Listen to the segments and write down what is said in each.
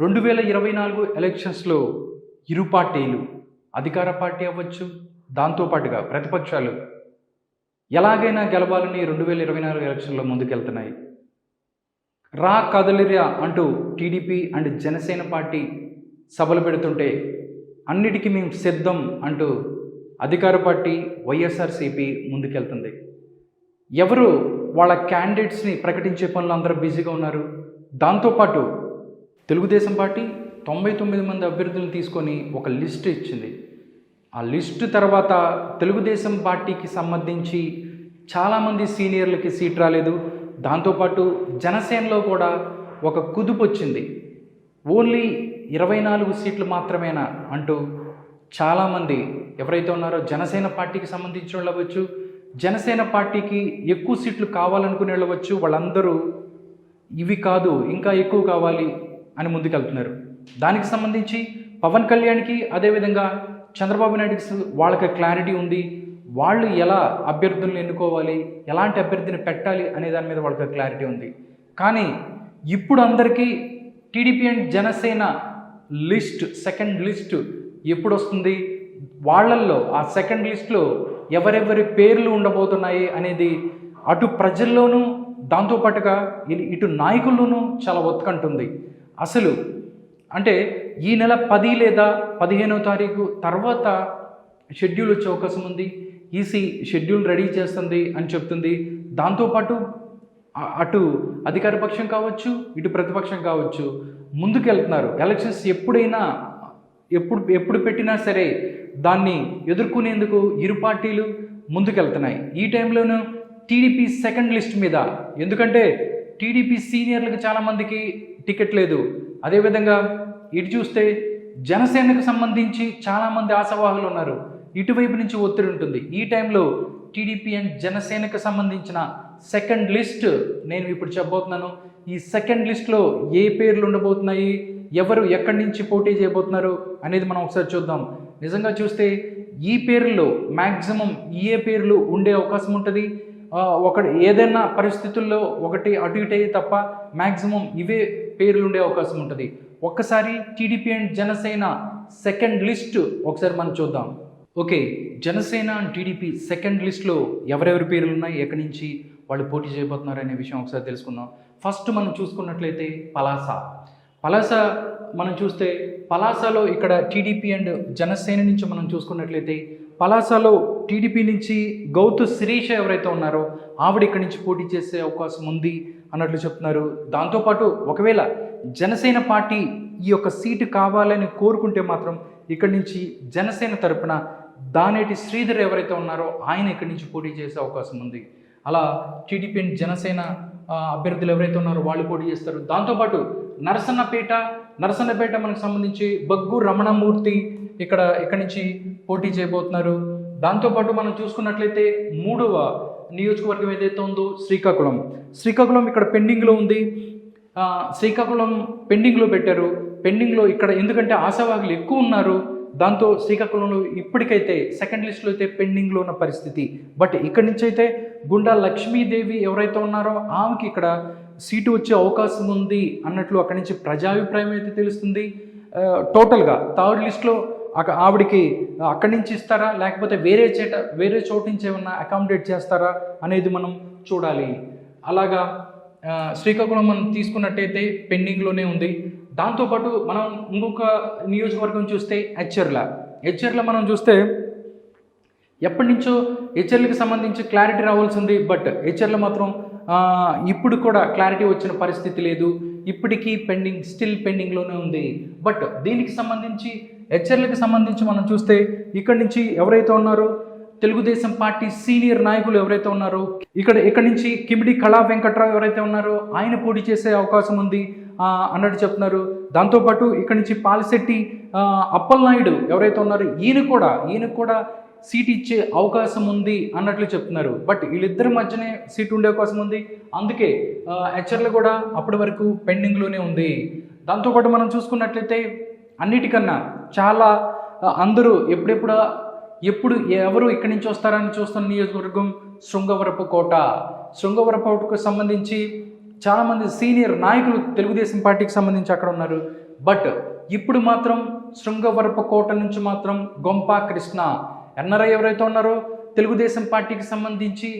2024 ఎలక్షన్స్‌లో ఇరు పార్టీలు అధికార పార్టీ అవ్వచ్చు, దాంతో పాటుగా ప్రతిపక్షాలు ఎలాగైనా గెలవాలని 2024 ఎలక్షన్‌లో ముందుకెళ్తున్నాయి. రా కదలిరా అంటూ టీడీపీ అండ్ జనసేన పార్టీ సభలు పెడుతుంటే అన్నిటికీ మేము సిద్ధం అంటూ అధికార పార్టీ వైఎస్ఆర్సీపీ ముందుకెళ్తుంది. ఎవరు వాళ్ళ క్యాండిడేట్స్ని ప్రకటించే పనులు అందరూ బిజీగా ఉన్నారు. దాంతోపాటు తెలుగుదేశం పార్టీ 99 మంది అభ్యర్థులను తీసుకొని ఒక లిస్ట్ ఇచ్చింది. ఆ లిస్టు తర్వాత తెలుగుదేశం పార్టీకి సంబంధించి చాలామంది సీనియర్లకి సీట్ రాలేదు. దాంతోపాటు జనసేనలో కూడా ఒక కుదుపు వచ్చింది. ఓన్లీ 24 సీట్లు మాత్రమేనా అంటూ చాలామంది ఎవరైతే ఉన్నారో జనసేన పార్టీకి సంబంధించిన వాళ్ళు అవ్వచ్చు, జనసేన పార్టీకి ఎక్కువ సీట్లు కావాలనుకునే వాళ్ళు అవ్వచ్చు, వాళ్ళందరూ ఇవి కాదు ఇంకా ఎక్కువ కావాలి అని ముందుకెళ్తున్నారు. దానికి సంబంధించి పవన్ కళ్యాణ్కి అదేవిధంగా చంద్రబాబు నాయుడుకి వాళ్ళకి క్లారిటీ ఉంది. వాళ్ళు ఎలా అభ్యర్థులను ఎన్నుకోవాలి, ఎలాంటి అభ్యర్థిని పెట్టాలి అనే దాని మీద వాళ్ళకి క్లారిటీ ఉంది. కానీ ఇప్పుడు అందరికీ TDP and Janasena list second list ఎప్పుడు వస్తుంది, వాళ్ళల్లో ఆ సెకండ్ లిస్ట్లో ఎవరెవరి పేర్లు ఉండబోతున్నాయి అనేది అటు ప్రజల్లోనూ దాంతోపాటుగా ఇటు నాయకుల్లోనూ చాలా ఉత్కంఠుంది. అసలు అంటే ఈ నెల 10 లేదా 15వ తారీఖు తర్వాత షెడ్యూల్ వచ్చే అవకాశం ఉంది. ఈసీ షెడ్యూల్ రెడీ చేస్తుంది అని చెప్తుంది. దాంతోపాటు అటు అధికార పక్షం కావచ్చు, ఇటు ప్రతిపక్షం కావచ్చు ముందుకెళ్తున్నారు. ఎలక్షన్స్ ఎప్పుడు పెట్టినా సరే దాన్ని ఎదుర్కొనేందుకు ఇరు పార్టీలు ముందుకెళ్తున్నాయి. ఈ టైంలోనూ టీడీపీ సెకండ్ లిస్ట్ మీద, ఎందుకంటే టీడీపీ సీనియర్లకు చాలామందికి టికెట్ లేదు. అదేవిధంగా ఇటు చూస్తే జనసేనకు సంబంధించి చాలామంది ఆశావాహులు ఉన్నారు. ఇటువైపు నుంచి ఒత్తిడి ఉంటుంది. ఈ టైంలో టీడీపీ అండ్ జనసేనకు సంబంధించిన సెకండ్ లిస్ట్ నేను ఇప్పుడు చెప్పబోతున్నాను. ఈ సెకండ్ లిస్ట్లో ఏ పేర్లు ఉండబోతున్నాయి, ఎవరు ఎక్కడి నుంచి పోటీ చేయబోతున్నారు అనేది మనం ఒకసారి చూద్దాం. నిజంగా చూస్తే ఈ పేర్లలో మ్యాక్సిమం ఏ పేర్లు ఉండే అవకాశం ఉంటుంది. ఏదైనా పరిస్థితుల్లో ఒకటి అటు ఇటు అయ్యి తప్ప మ్యాక్సిమం ఇవే పేర్లు ఉండే అవకాశం ఉంటుంది. ఒక్కసారి TDP and Janasena second list ఒకసారి మనం చూద్దాం. Okay, Janasena and TDP second లిస్ట్లో ఎవరెవరి పేర్లు ఉన్నాయి, ఎక్కడి నుంచి వాళ్ళు పోటీ చేయబోతున్నారు అనే విషయం ఒకసారి తెలుసుకుందాం. ఫస్ట్ మనం చూసుకున్నట్లయితే పలాస మనం చూస్తే పలాసలో ఇక్కడ టీడీపీ అండ్ జనసేన నుంచి మనం చూసుకున్నట్లయితే పలాసలో టీడీపీ నుంచి గౌతు శిరీష ఎవరైతే ఉన్నారో ఆవిడ ఇక్కడి నుంచి పోటీ చేసే అవకాశం ఉంది అన్నట్లు చెప్తున్నారు. దాంతోపాటు ఒకవేళ జనసేన పార్టీ ఈ యొక్క సీటు కావాలని కోరుకుంటే మాత్రం ఇక్కడి నుంచి జనసేన తరపున దానేటి శ్రీధర్ ఎవరైతే ఉన్నారో ఆయన ఇక్కడి నుంచి పోటీ చేసే అవకాశం ఉంది. అలా టీడీపీ అండ్ జనసేన అభ్యర్థులు ఎవరైతే ఉన్నారో వాళ్ళు పోటీ చేస్తారు. దాంతోపాటు నరసన్నపేట మనకు సంబంధించి బగ్గు రమణమూర్తి ఇక్కడి నుంచి పోటీ చేయబోతున్నారు. దాంతోపాటు మనం చూసుకున్నట్లయితే 3వ నియోజకవర్గం ఏదైతే ఉందో శ్రీకాకుళం ఇక్కడ పెండింగ్లో ఉంది. శ్రీకాకుళం పెండింగ్లో పెట్టారు. పెండింగ్లో ఇక్కడ ఎందుకంటే ఆశావాహులు ఎక్కువ ఉన్నారు. దాంతో శ్రీకాకుళంలో ఇప్పటికైతే సెకండ్ లిస్ట్లో అయితే పెండింగ్లో ఉన్న పరిస్థితి. బట్ ఇక్కడి నుంచి అయితే గుండా లక్ష్మీదేవి ఎవరైతే ఉన్నారో ఆమెకి ఇక్కడ సీటు వచ్చే అవకాశం ఉంది అన్నట్లు అక్కడి నుంచి ప్రజాభిప్రాయం అయితే తెలుస్తుంది. టోటల్గా థర్డ్ లిస్ట్లో ఆవిడికి అక్కడి నుంచి ఇస్తారా లేకపోతే వేరే చోటు నుంచి ఏమన్నా అకామిడేట్ చేస్తారా అనేది మనం చూడాలి. అలాగా శ్రీకాకుళం మనం తీసుకున్నట్టయితే పెండింగ్లోనే ఉంది. దాంతోపాటు మనం ఇంకొక నియోజకవర్గం చూస్తే హెచ్చర్ల మనం చూస్తే ఎప్పటి నుంచో హెచ్చర్లకు సంబంధించి క్లారిటీ రావాల్సింది. బట్ హెచ్చర్ల మాత్రం ఇప్పుడు కూడా క్లారిటీ వచ్చిన పరిస్థితి లేదు. ఇప్పటికీ స్టిల్ పెండింగ్లోనే ఉంది. బట్ దీనికి సంబంధించి హెచ్చర్లకు సంబంధించి మనం చూస్తే ఇక్కడి నుంచి ఎవరైతే ఉన్నారో తెలుగుదేశం పార్టీ సీనియర్ నాయకులు ఎవరైతే ఉన్నారో ఇక్కడ నుంచి కిమిడి కళా వెంకట్రావు ఎవరైతే ఉన్నారో ఆయన పోటీ చేసే అవకాశం ఉంది అన్నట్టు చెప్తున్నారు. దాంతోపాటు ఇక్కడి నుంచి పాలిశెట్టి అప్పలనాయుడు ఎవరైతే ఉన్నారో ఈయన కూడా సీట్ ఇచ్చే అవకాశం ఉంది అన్నట్లు చెప్తున్నారు. బట్ వీళ్ళిద్దరి మధ్యనే సీట్ ఉండే అవకాశం ఉంది. అందుకే హెచ్చర్లు కూడా అప్పటి వరకు పెండింగ్లోనే ఉంది. దాంతోపాటు మనం చూసుకున్నట్లయితే అన్నిటికన్నా చాలా అందరూ ఎప్పుడు ఎవరు ఇక్కడి నుంచి వస్తారని చూస్తున్న నియోజకవర్గం శృంగవరపుకోటకు సంబంధించి చాలామంది సీనియర్ నాయకులు తెలుగుదేశం పార్టీకి సంబంధించి అక్కడ ఉన్నారు. బట్ ఇప్పుడు మాత్రం శృంగవరపుకోట నుంచి మాత్రం గొంప కృష్ణ ఎన్ఆర్ఐ ఎవరైతే ఉన్నారో తెలుగుదేశం పార్టీకి సంబంధించి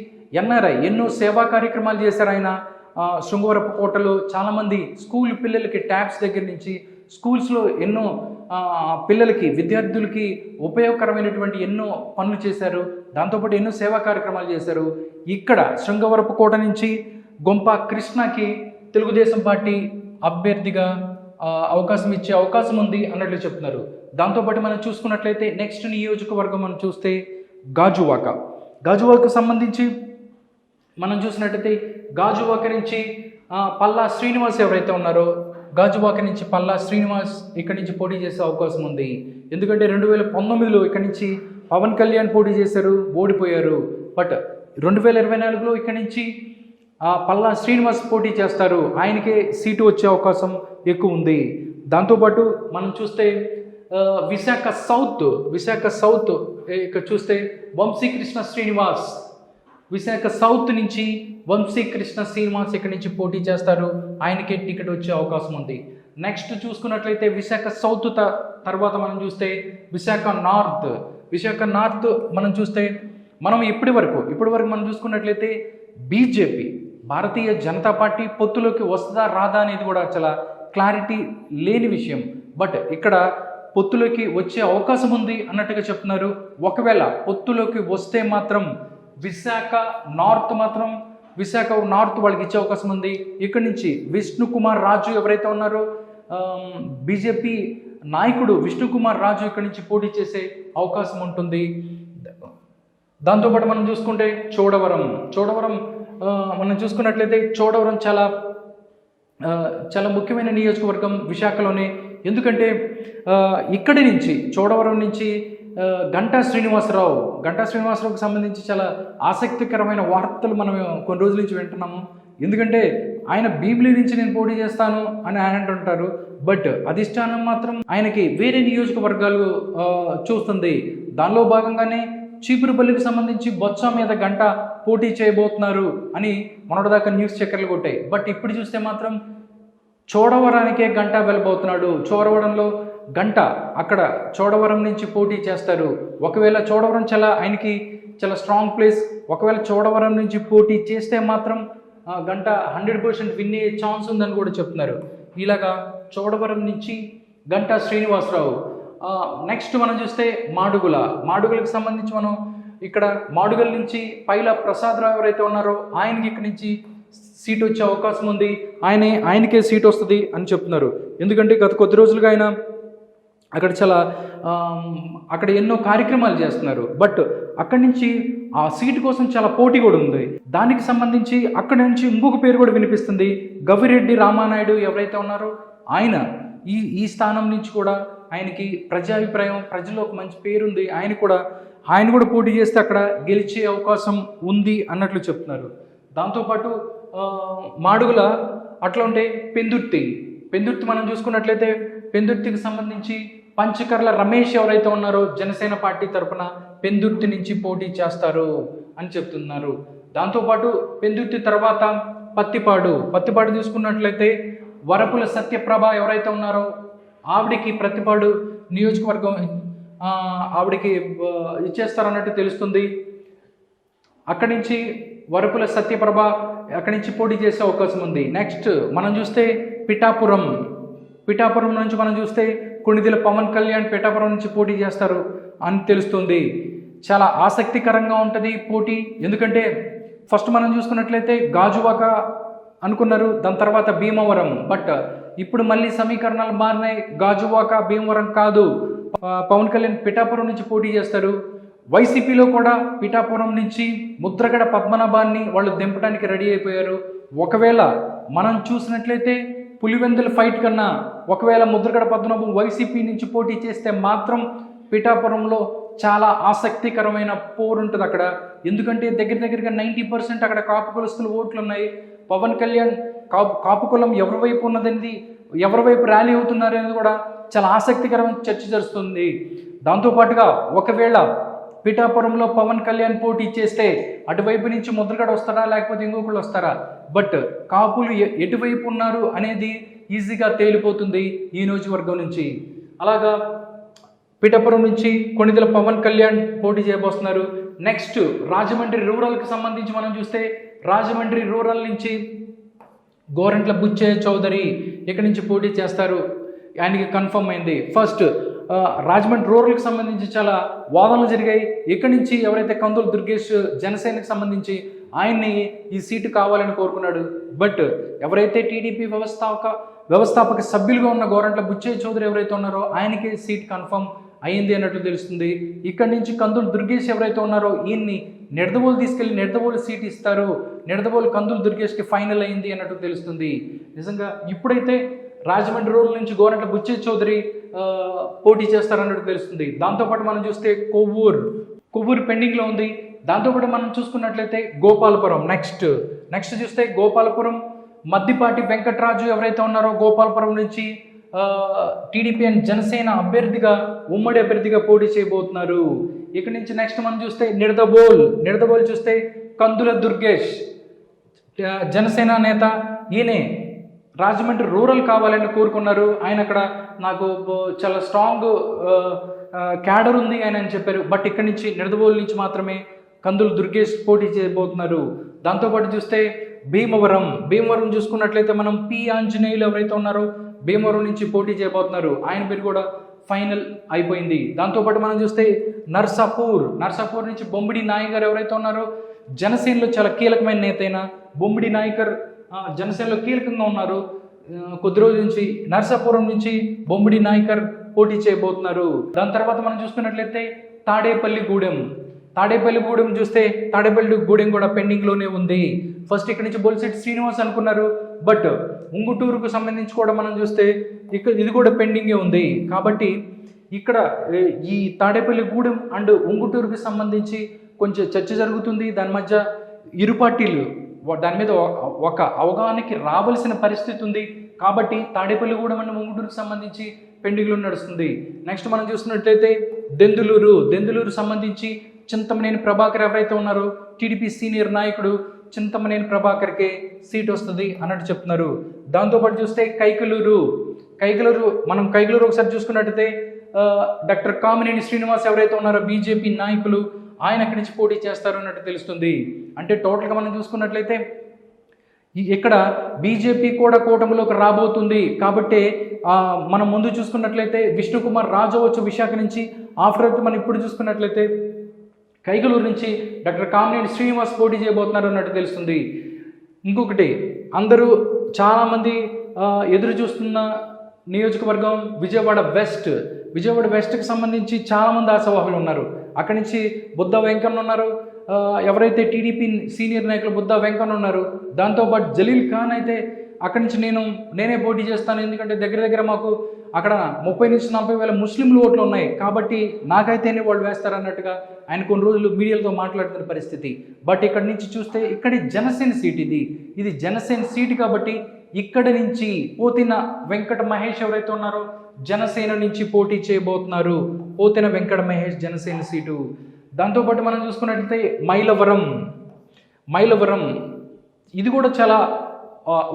ఎన్ఆర్ఐ ఎన్నో సేవా కార్యక్రమాలు చేశారు ఆయన. శృంగవరపుకోటలో చాలామంది స్కూల్ పిల్లలకి ట్యాబ్స్ దగ్గర నుంచి స్కూల్స్లో ఎన్నో పిల్లలకి విద్యార్థులకి ఉపయోగకరమైనటువంటి ఎన్నో పనులు చేశారు. దాంతోపాటు ఎన్నో సేవా కార్యక్రమాలు చేశారు. ఇక్కడ శృంగవరపుకోట నుంచి గొంప కృష్ణకి తెలుగుదేశం పార్టీ అభ్యర్థిగా అవకాశం ఇచ్చే అవకాశం ఉంది అన్నట్లు చెప్తున్నారు. దాంతోపాటు మనం చూసుకున్నట్లయితే నెక్స్ట్ నియోజకవర్గం మనం చూస్తే గాజువాకకు సంబంధించి మనం చూసినట్లయితే గాజువాక నుంచి పల్లా శ్రీనివాస్ ఎవరైతే ఉన్నారో గాజువాక నుంచి పల్లా శ్రీనివాస్ ఇక్కడి నుంచి పోటీ చేసే అవకాశం ఉంది. ఎందుకంటే 2019లో ఇక్కడి నుంచి పవన్ కళ్యాణ్ పోటీ చేశారు, ఓడిపోయారు. బట్ 2024లో ఇక్కడి నుంచి పల్లా శ్రీనివాస్ పోటీ చేస్తారు, ఆయనకే సీటు వచ్చే అవకాశం ఎక్కువ ఉంది. దాంతోపాటు మనం చూస్తే విశాఖ సౌత్ ఇక్కడ చూస్తే వంశీకృష్ణ శ్రీనివాస్ విశాఖ సౌత్ నుంచి వంశీకృష్ణ శ్రీనివాస్ ఇక్కడి నుంచి పోటీ చేస్తారు, ఆయనకే టికెట్ వచ్చే అవకాశం ఉంది. నెక్స్ట్ చూసుకున్నట్లయితే విశాఖ సౌత్ తర్వాత మనం చూస్తే విశాఖ నార్త్ మనం చూస్తే మనం ఇప్పటి వరకు మనం చూసుకున్నట్లయితే బీజేపీ భారతీయ జనతా పార్టీ పొత్తులోకి వస్తుందా రాదా అనేది కూడా చాలా క్లారిటీ లేని విషయం. బట్ ఇక్కడ పొత్తులోకి వచ్చే అవకాశం ఉంది అన్నట్టుగా చెప్తున్నారు. ఒకవేళ పొత్తులోకి వస్తే మాత్రం విశాఖ నార్త్ వాళ్ళకి ఇచ్చే అవకాశం ఉంది. ఇక్కడి నుంచి విష్ణుకుమార్ రాజు ఎవరైతే ఉన్నారో బీజేపీ నాయకుడు విష్ణుకుమార్ రాజు ఇక్కడి నుంచి పోటీ చేసే అవకాశం ఉంటుంది. దాంతోపాటు మనం చూసుకుంటే చోడవరం మనం చూసుకున్నట్లయితే చోడవరం చాలా ముఖ్యమైన నియోజకవర్గం విశాఖలోనే. ఎందుకంటే ఇక్కడి నుంచి చోడవరం నుంచి గంటా శ్రీనివాసరావుకి సంబంధించి చాలా ఆసక్తికరమైన వార్తలు మనం కొన్ని రోజుల నుంచి వింటున్నాము. ఎందుకంటే ఆయన భీమిలి నుంచి నేను పోటీ చేస్తాను అని ఆయన అంటుంటారు. బట్ అధిష్టానం మాత్రం ఆయనకి వేరే నియోజకవర్గాలు చూస్తుంది. దానిలో భాగంగానే చీపురుపల్లికి సంబంధించి బొత్స మీద గంట పోటీ చేయబోతున్నారు అని మొన్నటిదాకా న్యూస్ చక్కర్లు కొట్టాయి. బట్ ఇప్పుడు చూస్తే మాత్రం చోడవరానికే గంట వెళ్ళబోతున్నాడు. చోడవరంలో గంట అక్కడ చోడవరం నుంచి పోటీ చేస్తారు. ఒకవేళ చోడవరం ఆయనకి చాలా స్ట్రాంగ్ ప్లేస్. ఒకవేళ చోడవరం నుంచి పోటీ చేస్తే మాత్రం గంట 100% విన్ అయ్యే ఛాన్స్ ఉందని కూడా చెప్తున్నారు. ఇలాగా చోడవరం నుంచి గంటా శ్రీనివాసరావు. నెక్స్ట్ మనం చూస్తే మాడుగులకు సంబంధించి మనం ఇక్కడ మాడుగుల నుంచి పైల ప్రసాదరావు ఎవరైతే ఉన్నారో ఆయనకి ఇక్కడి నుంచి సీట్ వచ్చే అవకాశం ఉంది. ఆయనకే సీట్ వస్తుంది అని చెప్తున్నారు. ఎందుకంటే గత కొద్ది రోజులుగా ఆయన అక్కడ ఎన్నో కార్యక్రమాలు చేస్తున్నారు. బట్ అక్కడి నుంచి ఆ సీటు కోసం చాలా పోటీ కూడా ఉంది. దానికి సంబంధించి అక్కడి నుంచి ఇంకొక పేరు కూడా వినిపిస్తుంది. గవిరెడ్డి రామానాయుడు ఎవరైతే ఉన్నారో ఆయన ఈ స్థానం నుంచి కూడా ఆయనకి ప్రజాభిప్రాయం ప్రజల్లో ఒక మంచి పేరుంది. ఆయన కూడా పోటీ చేస్తే అక్కడ గెలిచే అవకాశం ఉంది అన్నట్లు చెప్తున్నారు. దాంతోపాటు మాడుగుల అట్లా ఉంటే పెందుర్తి మనం చూసుకున్నట్లయితే పెందుర్తికి సంబంధించి పంచకర్ల రమేష్ ఎవరైతే ఉన్నారో జనసేన పార్టీ తరఫున పెందుర్తి నుంచి పోటీ చేస్తారు అని చెప్తున్నారు. దాంతోపాటు పెందుర్తి తర్వాత పత్తిపాడు చూసుకున్నట్లయితే వరపుల సత్యప్రభ ఎవరైతే ఉన్నారో ఆవిడికి ప్రతిపాడు నియోజకవర్గం ఆవిడికి ఇచ్చేస్తారన్నట్టు తెలుస్తుంది. అక్కడి నుంచి వరపుల సత్యప్రభ అక్కడి నుంచి పోటీ చేసే అవకాశం ఉంది. నెక్స్ట్ మనం చూస్తే పిఠాపురం నుంచి మనం చూస్తే కొణిదెల పవన్ కళ్యాణ్ పిఠాపురం నుంచి పోటీ చేస్తారు అని తెలుస్తుంది. చాలా ఆసక్తికరంగా ఉంటుంది పోటీ. ఎందుకంటే ఫస్ట్ మనం చూసుకున్నట్లయితే గాజువాక అనుకున్నారు, దాని తర్వాత భీమవరం. బట్ ఇప్పుడు మళ్ళీ సమీకరణాలు మారినాయి. గాజువాక భీమవరం కాదు, పవన్ కళ్యాణ్ పిఠాపురం నుంచి పోటీ చేస్తారు. వైసీపీలో కూడా పిఠాపురం నుంచి ముద్రగడ పద్మనాభాన్ని వాళ్ళు దింపడానికి రెడీ అయిపోయారు. ఒకవేళ మనం చూసినట్లయితే పులివెందుల ఫైట్ కన్నా ఒకవేళ ముద్రగడ పద్మనాభం వైసీపీ నుంచి పోటీ చేస్తే మాత్రం పిఠాపురంలో చాలా ఆసక్తికరమైన పోరు ఉంటుంది అక్కడ. ఎందుకంటే దగ్గరగా 90% అక్కడ కాపు కులస్తులు ఓట్లు ఉన్నాయి. పవన్ కళ్యాణ్ కాపు కులం ఎవరి వైపు ఉన్నది, ఎవరి వైపు ర్యాలీ అవుతున్నారు అనేది కూడా చాలా ఆసక్తికరమైన చర్చ జరుగుతుంది. దాంతోపాటుగా ఒకవేళ పిఠాపురంలో పవన్ కళ్యాణ్ పోటీ చేస్తే అటువైపు నుంచి ముద్రగడ వస్తారా లేకపోతే ఇంకొకళ్ళు వస్తారా, బట్ కాపులు ఎటువైపు ఉన్నారు అనేది ఈజీగా తేలిపోతుంది ఈ నియోజకవర్గం నుంచి. అలాగా పిఠాపురం నుంచి కొణిదెల పవన్ కళ్యాణ్ పోటీ చేయబోతున్నారు. నెక్స్ట్ రాజమండ్రి రూరల్కి సంబంధించి మనం చూస్తే రాజమండ్రి రూరల్ నుంచి గోరంట్ల బుచ్చయ్య చౌదరి ఇక్కడి నుంచి పోటీ చేస్తారు, ఆయనకి కన్ఫర్మ్ అయింది. ఫస్ట్ రాజమండ్రి రూరల్కి సంబంధించి చాలా వాదనలు జరిగాయి. ఇక్కడి నుంచి ఎవరైతే కందుల దుర్గేష్ జనసేనకి సంబంధించి ఆయన్ని ఈ సీటు కావాలని కోరుకున్నాడు, బట్ ఎవరైతే టీడీపీ వ్యవస్థాపక సభ్యులుగా ఉన్న గోరంట్ల బుచ్చయ్య చౌదరి ఎవరైతే ఉన్నారో ఆయనకి సీట్ కన్ఫర్మ్ అయింది అన్నట్లు తెలుస్తుంది. ఇక్కడి నుంచి కందుల దుర్గేష్ ఎవరైతే ఉన్నారో ఈయన్ని నిడదవోలు తీసుకెళ్లి నిడదవోలు సీట్ ఇస్తారు, నిడదవోలు కందుల దుర్గేష్కి ఫైనల్ అయింది అన్నట్టు తెలుస్తుంది. నిజంగా ఇప్పుడైతే రాజమండ్రి రూరల్ నుంచి గోరంట్ల బుచ్చయ్య చౌదరి పోటీ చేస్తారన్నట్టు తెలుస్తుంది. దాంతోపాటు మనం చూస్తే కొవ్వూరు పెండింగ్లో ఉంది. దాంతోపాటు మనం చూసుకున్నట్లయితే గోపాలపురం నెక్స్ట్ చూస్తే గోపాలపురం మద్దిపాటి వెంకటరాజు ఎవరైతే ఉన్నారో గోపాలపురం నుంచి టీడీపీ అండ్ జనసేన ఉమ్మడి అభ్యర్థిగా పోటీ చేయబోతున్నారు. ఇక్కడ నుంచి నెక్స్ట్ మనం చూస్తే నిడదవోల్ చూస్తే కందుల దుర్గేష్ జనసేన నేత, ఈయనే రాజమండ్రి రూరల్ కావాలని కోరుకున్నారు. ఆయన అక్కడ నాకు చాలా స్ట్రాంగ్ క్యాడర్ ఉంది ఆయన అని చెప్పారు, బట్ ఇక్కడి నుంచి నిడదవోలు నుంచి మాత్రమే కందుల దుర్గేష్ పోటీ చేయబోతున్నారు. దాంతోపాటు చూస్తే భీమవరం చూసుకున్నట్లయితే మనం పి ఆంజనేయులు ఎవరైతే ఉన్నారో భీమవరం నుంచి పోటీ చేయబోతున్నారు, ఆయన పేరు కూడా ఫైనల్ అయిపోయింది. దాంతోపాటు మనం చూస్తే నర్సాపూర్ నుంచి బొమ్మిడి నాయకర్ ఎవరైతే ఉన్నారో జనసేనలో చాలా కీలకమైన నేత అయిన బొమ్మిడి నాయకర్ జనసేనలో కీలకంగా ఉన్నారు. కొద్ది రోజుల నుంచి నర్సాపురం నుంచి బొమ్మిడి నాయకర్ పోటీ చేయబోతున్నారు. దాని తర్వాత మనం చూసుకున్నట్లయితే తాడేపల్లిగూడెం చూస్తే తాడేపల్లిగూడెం కూడా పెండింగ్లోనే ఉంది. ఫస్ట్ ఇక్కడ నుంచి బొలిశెట్టి శ్రీనివాస్ అనుకున్నారు, బట్ ఉంగుటూరుకు సంబంధించి కూడా మనం చూస్తే ఇది కూడా పెండింగే ఉంది. కాబట్టి ఇక్కడ ఈ తాడేపల్లిగూడెం అండ్ ఉంగుటూరుకు సంబంధించి కొంచెం చర్చ జరుగుతుంది. దాని మధ్య ఇరు పార్టీలు దాని మీద ఒక అవగాహనకి రావాల్సిన పరిస్థితి ఉంది. కాబట్టి తాడేపల్లిగూడెం అండ్ ఉంగుటూరుకు సంబంధించి పెండింగ్లో నడుస్తుంది. నెక్స్ట్ మనం చూస్తున్నట్లయితే దెందులూరు సంబంధించి చింతమనేని ప్రభాకర్ ఎవరైతే ఉన్నారో టీడీపీ సీనియర్ నాయకుడు చింతమనేని ప్రభాకర్కే సీట్ వస్తుంది అన్నట్టు చెప్తున్నారు. దాంతోపాటు చూస్తే కైకలూరు మనం ఒకసారి చూసుకున్నట్టయితే డాక్టర్ కామినేని శ్రీనివాస్ ఎవరైతే ఉన్నారో బీజేపీ నాయకులు ఆయన అక్కడి నుంచి పోటీ చేస్తారు అన్నట్టు తెలుస్తుంది. అంటే టోటల్గా మనం చూసుకున్నట్లయితే ఇక్కడ బీజేపీ కూడా కూటమిలోకి రాబోతుంది. కాబట్టి మనం ముందు చూసుకున్నట్లయితే విష్ణుకుమార్ రాజు అవ్వచ్చు విశాఖ నుంచి, ఆఫ్టర్ మనం ఇప్పుడు చూసుకున్నట్లయితే కైకలూరు నుంచి డాక్టర్ కామినేని శ్రీనివాస్ పోటీ చేయబోతున్నారు అన్నట్టు తెలుస్తుంది. ఇంకొకటి అందరూ చాలామంది ఎదురు చూస్తున్న నియోజకవర్గం విజయవాడ వెస్ట్కి సంబంధించి చాలామంది ఆశావాహులు ఉన్నారు. అక్కడి నుంచి బుద్ధ వెంకన్న ఉన్నారు, ఎవరైతే టీడీపీ సీనియర్ నాయకులు బుద్ధ వెంకన్న ఉన్నారు. దాంతోపాటు జలీల్ ఖాన్ అయితే అక్కడి నుంచి నేనే పోటీ చేస్తాను, ఎందుకంటే దగ్గర మాకు అక్కడ 30 నుంచి 40 వేల ముస్లింలు ఓట్లు ఉన్నాయి, కాబట్టి నాకైతేనే వాళ్ళు వేస్తారన్నట్టుగా ఆయన కొన్ని రోజులు మీడియాలతో మాట్లాడుతున్న పరిస్థితి. బట్ ఇక్కడ నుంచి చూస్తే ఇక్కడి జనసేన సీట్ ఇది జనసేన సీటు కాబట్టి ఇక్కడి నుంచి పోతిన వెంకట మహేష్ ఎవరైతే ఉన్నారో జనసేన నుంచి పోటీ చేయబోతున్నారు. పోతిన వెంకట మహేష్ జనసేన సీటు. దాంతోపాటు మనం చూసుకున్నట్లయితే మైలవరం ఇది కూడా చాలా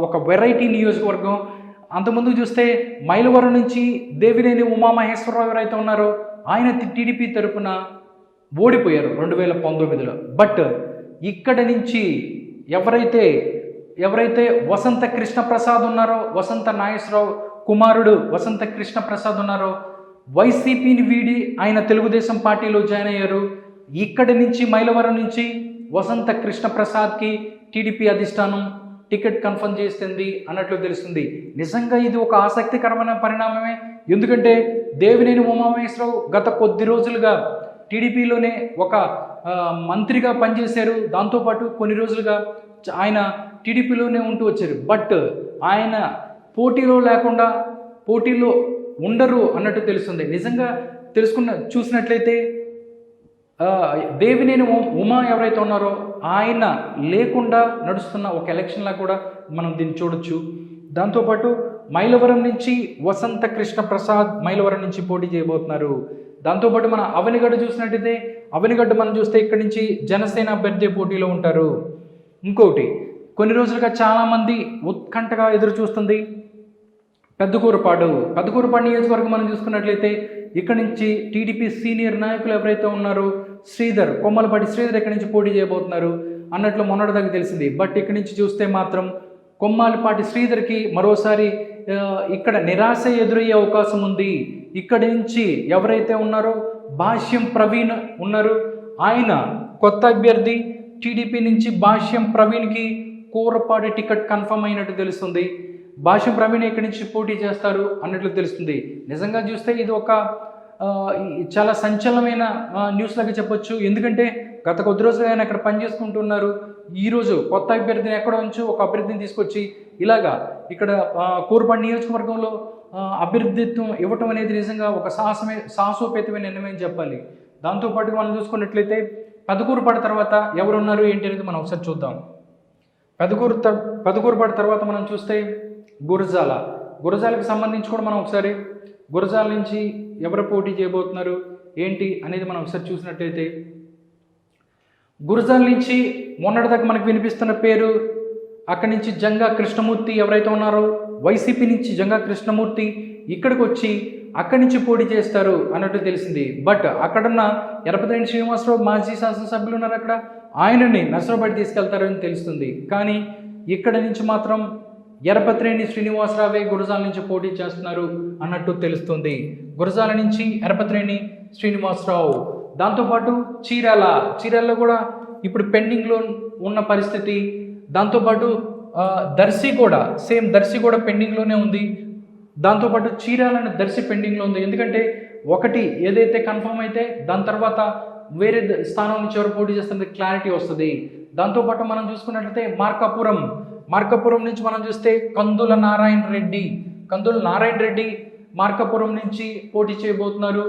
ఒక వెరైటీ నియోజకవర్గం. అంతకుముందు చూస్తే మైలవరం నుంచి దేవినేని ఉమామహేశ్వరరావు ఎవరైతే ఉన్నారో ఆయన టీడీపీ తరపున ఓడిపోయారు 2019లో. బట్ ఇక్కడ నుంచి ఎవరైతే వసంత కృష్ణప్రసాద్ ఉన్నారో, వసంత నాగేశ్వరరావు కుమారుడు వసంత కృష్ణప్రసాద్ ఉన్నారో వైసీపీని వీడి ఆయన తెలుగుదేశం పార్టీలో జాయిన్ అయ్యారు. ఇక్కడి నుంచి మైలవరం నుంచి వసంత కృష్ణప్రసాద్కి టీడీపీ అధిష్టానం టికెట్ కన్ఫర్మ్ చేస్తుంది అన్నట్లు తెలుస్తుంది. నిజంగా ఇది ఒక ఆసక్తికరమైన పరిణామమే. ఎందుకంటే దేవినేని ఉమామహేశ్వరరావు గత కొద్ది రోజులుగా టీడీపీలోనే ఒక మంత్రిగా పనిచేశారు. దాంతోపాటు కొన్ని రోజులుగా ఆయన టీడీపీలోనే ఉంటూ వచ్చారు. బట్ ఆయన పోటీలో ఉండరు అన్నట్టు తెలుస్తుంది. నిజంగా చూసినట్లయితే దేవినేని ఉమా ఎవరైతే ఉన్నారో ఆయన లేకుండా నడుస్తున్న ఒక ఎలక్షన్లా కూడా మనం దీన్ని చూడొచ్చు. దాంతోపాటు మైలవరం నుంచి వసంత కృష్ణ ప్రసాద్ మైలవరం నుంచి పోటీ చేయబోతున్నారు. దాంతోపాటు మన అవనిగడ్డ చూసినట్టయితే అవనిగడ్డ మనం చూస్తే ఇక్కడి నుంచి జనసేన అభ్యర్థి పోటీలో ఉంటారు. ఇంకోటి కొన్ని రోజులుగా చాలామంది ఉత్కంఠగా ఎదురు చూస్తుంది పెద్దకూరపాడు నియోజకవర్గం మనం చూసుకున్నట్లయితే ఇక్కడ నుంచి టీడీపీ సీనియర్ నాయకులు ఎవరైతే ఉన్నారో కొమ్మలపాటి శ్రీధర్ ఇక్కడి నుంచి పోటీ చేయబోతున్నారు అన్నట్లు మొన్నటిదాకా తెలిసింది. బట్ ఇక్కడి నుంచి చూస్తే మాత్రం కొమ్మలపాటి శ్రీధర్కి మరోసారి ఇక్కడ నిరాశ ఎదురయ్యే అవకాశం ఉంది. ఇక్కడి నుంచి ఎవరైతే ఉన్నారో భాష్యం ప్రవీణ్ ఉన్నారు, ఆయన కొత్త అభ్యర్థి. టీడీపీ నుంచి భాష్యం ప్రవీణ్కి కూరపాటి టికెట్ కన్ఫర్మ్ అయినట్టు తెలుస్తుంది. భాష్యం ప్రవీణ్ ఇక్కడి నుంచి పోటీ చేస్తారు అన్నట్లు తెలుస్తుంది. నిజంగా చూస్తే ఇది ఒక చాలా సంచలనమైన న్యూస్ లాగా చెప్పొచ్చు. ఎందుకంటే గత కొద్ది రోజులు ఆయన అక్కడ పనిచేసుకుంటున్నారు. ఈరోజు కొత్త అభ్యర్థిని ఎక్కడ ఉంచు ఒక అభ్యర్థిని తీసుకొచ్చి ఇలాగా ఇక్కడ కూరపాటి నియోజకవర్గంలో అభ్యర్థిత్వం ఇవ్వటం అనేది నిజంగా ఒక సాహసోపేతమైన నిర్ణయం చెప్పాలి. దాంతోపాటు మనం చూసుకున్నట్లయితే పెదకూరుపాడు తర్వాత ఎవరున్నారు ఏంటి అనేది మనం ఒకసారి చూద్దాం. పెదకూరుపాడు తర్వాత మనం చూస్తే గురజాలకు సంబంధించి కూడా మనం ఒకసారి గురజాల నుంచి ఎవరు పోటీ చేయబోతున్నారు ఏంటి అనేది మనం ఒకసారి చూసినట్లయితే గురజాల నుంచి మొన్నటిదాకా మనకు వినిపిస్తున్న పేరు అక్కడి నుంచి జంగా కృష్ణమూర్తి ఎవరైతే ఉన్నారో వైసీపీ నుంచి జంగా కృష్ణమూర్తి ఇక్కడికి వచ్చి అక్కడి నుంచి పోటీ చేస్తారు అన్నట్టు తెలిసింది. బట్ అక్కడున్న ఎరపతినేని శ్రీనివాసరావు మాజీ శాసనసభ్యులు ఉన్నారు, అక్కడ ఆయనని నర్సరావుపేట తీసుకెళ్తారని తెలుస్తుంది. కానీ ఇక్కడ నుంచి మాత్రం ఎరపతినేని శ్రీనివాసరావే గురజాల నుంచి పోటీ చేస్తున్నారు అన్నట్టు తెలుస్తుంది. గురజాల నుంచి ఎరపతినేని శ్రీనివాసరావు. దాంతోపాటు చీరాలలో కూడా ఇప్పుడు పెండింగ్లో ఉన్న పరిస్థితి. దాంతోపాటు దర్శి కూడా పెండింగ్లోనే ఉంది. దాంతోపాటు చీరాలని దర్శి పెండింగ్లో ఉంది. ఎందుకంటే ఒకటి ఏదైతే కన్ఫర్మ్ అయితే దాని తర్వాత వేరే స్థానం నుంచి ఎవరు పోటీ చేస్తుంది క్లారిటీ వస్తుంది. దాంతోపాటు మనం చూసుకున్నట్లయితే మార్కాపురం నుంచి మనం చూస్తే కందుల నారాయణ రెడ్డి మార్కాపురం నుంచి పోటీ చేయబోతున్నారు.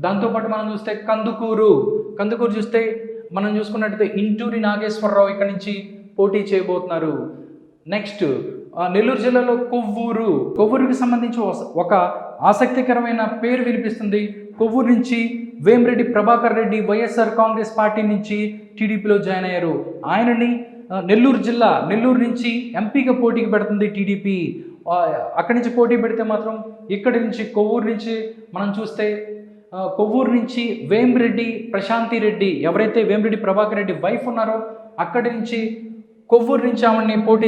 దాంతోపాటు మనం చూస్తే కందుకూరు చూస్తే మనం చూసుకున్నట్లయితే ఇంటూరి నాగేశ్వరరావు ఇక్కడ నుంచి పోటీ చేయబోతున్నారు. నెక్స్ట్ నెల్లూరు జిల్లాలో కొవ్వూరుకి సంబంధించి ఒక ఆసక్తికరమైన పేరు వినిపిస్తుంది. కొవ్వూరు నుంచి వేమిరెడ్డి ప్రభాకర్ రెడ్డి వైఎస్ఆర్ కాంగ్రెస్ పార్టీ నుంచి టీడీపీలో జాయిన్ అయ్యారు. ఆయనని నెల్లూరు నుంచి ఎంపీగా పోటీకి పెడుతుంది టీడీపీ. అక్కడి నుంచి పోటీ పెడితే మాత్రం ఇక్కడి నుంచి కొవ్వూరు నుంచి మనం చూస్తే కొవ్వూరు నుంచి వేమిరెడ్డి ప్రశాంతి రెడ్డి ఎవరైతే వేమిరెడ్డి ప్రభాకర్ రెడ్డి వైఫ్ ఉన్నారో అక్కడి నుంచి కొవ్వూరు నుంచి ఆవిడని పోటీ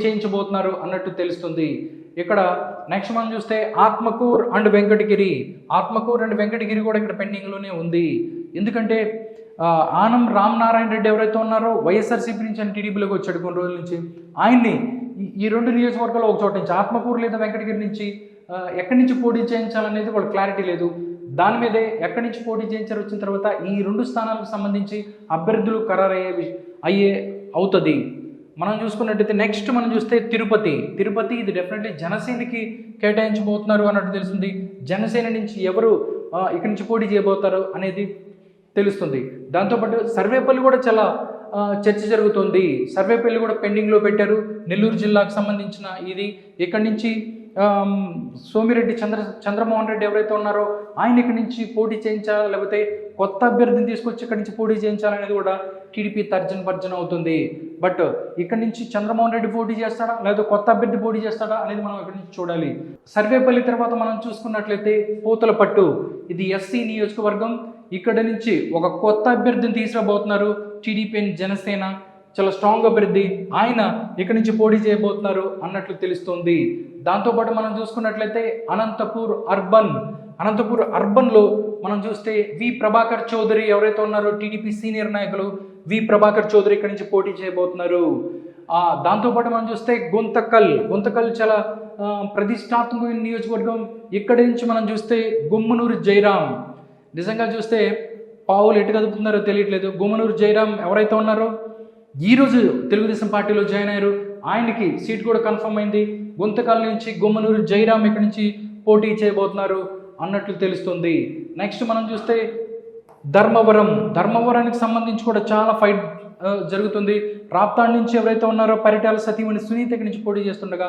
చేయించబోతున్నారు అన్నట్టు తెలుస్తుంది. ఇక్కడ నెక్స్ట్ మనం చూస్తే ఆత్మకూర్ అండ్ వెంకటగిరి కూడా ఇక్కడ పెండింగ్లోనే ఉంది. ఎందుకంటే ఆనం రామనారాయణ రెడ్డి ఎవరైతే ఉన్నారో వైఎస్ఆర్సీపీ నుంచి అని టీడీపీలోకి వచ్చాడు కొన్ని రోజుల నుంచి. ఆయన్ని ఈ రెండు నియోజకవర్గాల్లో ఒక చోట నుంచి ఆత్మకూరు లేదా వెంకటగిరి నుంచి ఎక్కడి నుంచి పోటీ చేయించాలనేది వాళ్ళకి క్లారిటీ లేదు. దాని మీదే ఎక్కడి నుంచి పోటీ చేయించారు వచ్చిన తర్వాత ఈ రెండు స్థానాలకు సంబంధించి అభ్యర్థులు అవుతుంది. మనం చూసుకున్నట్టయితే నెక్స్ట్ మనం చూస్తే తిరుపతి ఇది డెఫినెట్లీ జనసేనకి కేటాయించబోతున్నారు అన్నట్టు తెలుస్తుంది. జనసేన నుంచి ఎవరు ఇక్కడి నుంచి పోటీ చేయబోతారు అనేది తెలుస్తుంది. దాంతోపాటు సర్వేపల్లి కూడా చాలా చర్చ జరుగుతుంది. సర్వేపల్లి కూడా పెండింగ్లో పెట్టారు. నెల్లూరు జిల్లాకు సంబంధించిన ఇది. ఇక్కడి నుంచి సోమిరెడ్డి చంద్రమోహన్ రెడ్డి ఎవరైతే ఉన్నారో ఆయన ఇక్కడి నుంచి పోటీ చేయించాలా లేకపోతే కొత్త అభ్యర్థిని తీసుకొచ్చి ఇక్కడి నుంచి పోటీ చేయించాలనేది కూడా టీడీపీ తర్జన అవుతుంది. బట్ ఇక్కడి నుంచి చంద్రమోహన్ రెడ్డి పోటీ చేస్తాడా లేదా కొత్త అభ్యర్థి పోటీ చేస్తాడా అనేది మనం ఇక్కడి నుంచి చూడాలి. సర్వేపల్లి తర్వాత మనం చూసుకున్నట్లయితే పూతలపట్టు ఇది ఎస్సీ నియోజకవర్గం. ఇక్కడ నుంచి ఒక కొత్త అభ్యర్థిని తీసుకురాబోతున్నారు టీడీపీ జనసేన. చాలా స్ట్రాంగ్ అభ్యర్థి ఆయన ఇక్కడి నుంచి పోటీ చేయబోతున్నారు అన్నట్లు తెలుస్తోంది. దాంతోపాటు మనం చూసుకున్నట్లయితే అనంతపూర్ అర్బన్లో మనం చూస్తే వి ప్రభాకర్ చౌదరి ఎవరైతే ఉన్నారో టీడీపీ సీనియర్ నాయకులు వి ప్రభాకర్ చౌదరి ఇక్కడి నుంచి పోటీ చేయబోతున్నారు. దాంతోపాటు మనం చూస్తే గుంతకల్ చాలా ప్రతిష్టాత్మకమైన నియోజకవర్గం. ఇక్కడి నుంచి మనం చూస్తే గుమ్మనూరు జయరాం. నిజంగా చూస్తే పావులు ఎటు కదుపుతున్నారో తెలియట్లేదు. గుమ్మనూరు జయరాం ఎవరైతే ఉన్నారో ఈరోజు తెలుగుదేశం పార్టీలో జాయిన్ అయ్యారు. ఆయనకి సీట్ కూడా కన్ఫర్మ్ అయింది. గుంతకల్ నుంచి గుమ్మనూరు జయరాం ఇక్కడి నుంచి పోటీ చేయబోతున్నారు అన్నట్లు తెలుస్తుంది. నెక్స్ట్ మనం చూస్తే ధర్మవరానికి సంబంధించి కూడా చాలా ఫైట్ జరుగుతుంది. రాప్తాడ్ నుంచి ఎవరైతే ఉన్నారో పరిటాల సతీమణి సునీత ఇక్కడి నుంచి పోటీ చేస్తుండగా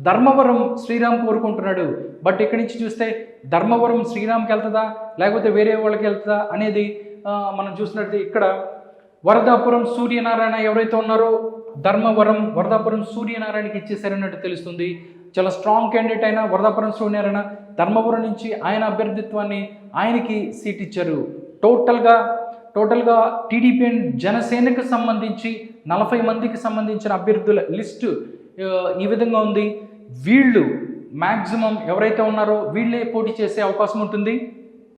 ధర్మవరం శ్రీరామ్ కోరుకుంటున్నాడు. బట్ ఇక్కడి నుంచి చూస్తే ధర్మవరం శ్రీరామ్కి వెళ్తుందా లేకపోతే వేరే వాళ్ళకి వెళ్తుందా అనేది మనం చూసినట్టు ఇక్కడ వరదాపురం సూర్యనారాయణ ఎవరైతే ఉన్నారో వరదాపురం సూర్యనారాయణకి ఇచ్చేసారన్నట్టు తెలుస్తుంది. చాలా స్ట్రాంగ్ క్యాండిడేట్ అయిన వరదాపురం సూర్యనారాయణ ధర్మవరం నుంచి ఆయన అభ్యర్థిత్వాన్ని ఆయనకి సీట్ ఇచ్చారు. టోటల్గా టీడీపీ అండ్ జనసేనకు సంబంధించి 40 మందికి సంబంధించిన అభ్యర్థుల లిస్టు ఈ విధంగా ఉంది. వీళ్ళు మ్యాక్సిమం ఎవరైతే ఉన్నారో వీళ్ళే పోటీ చేసే అవకాశం ఉంటుంది.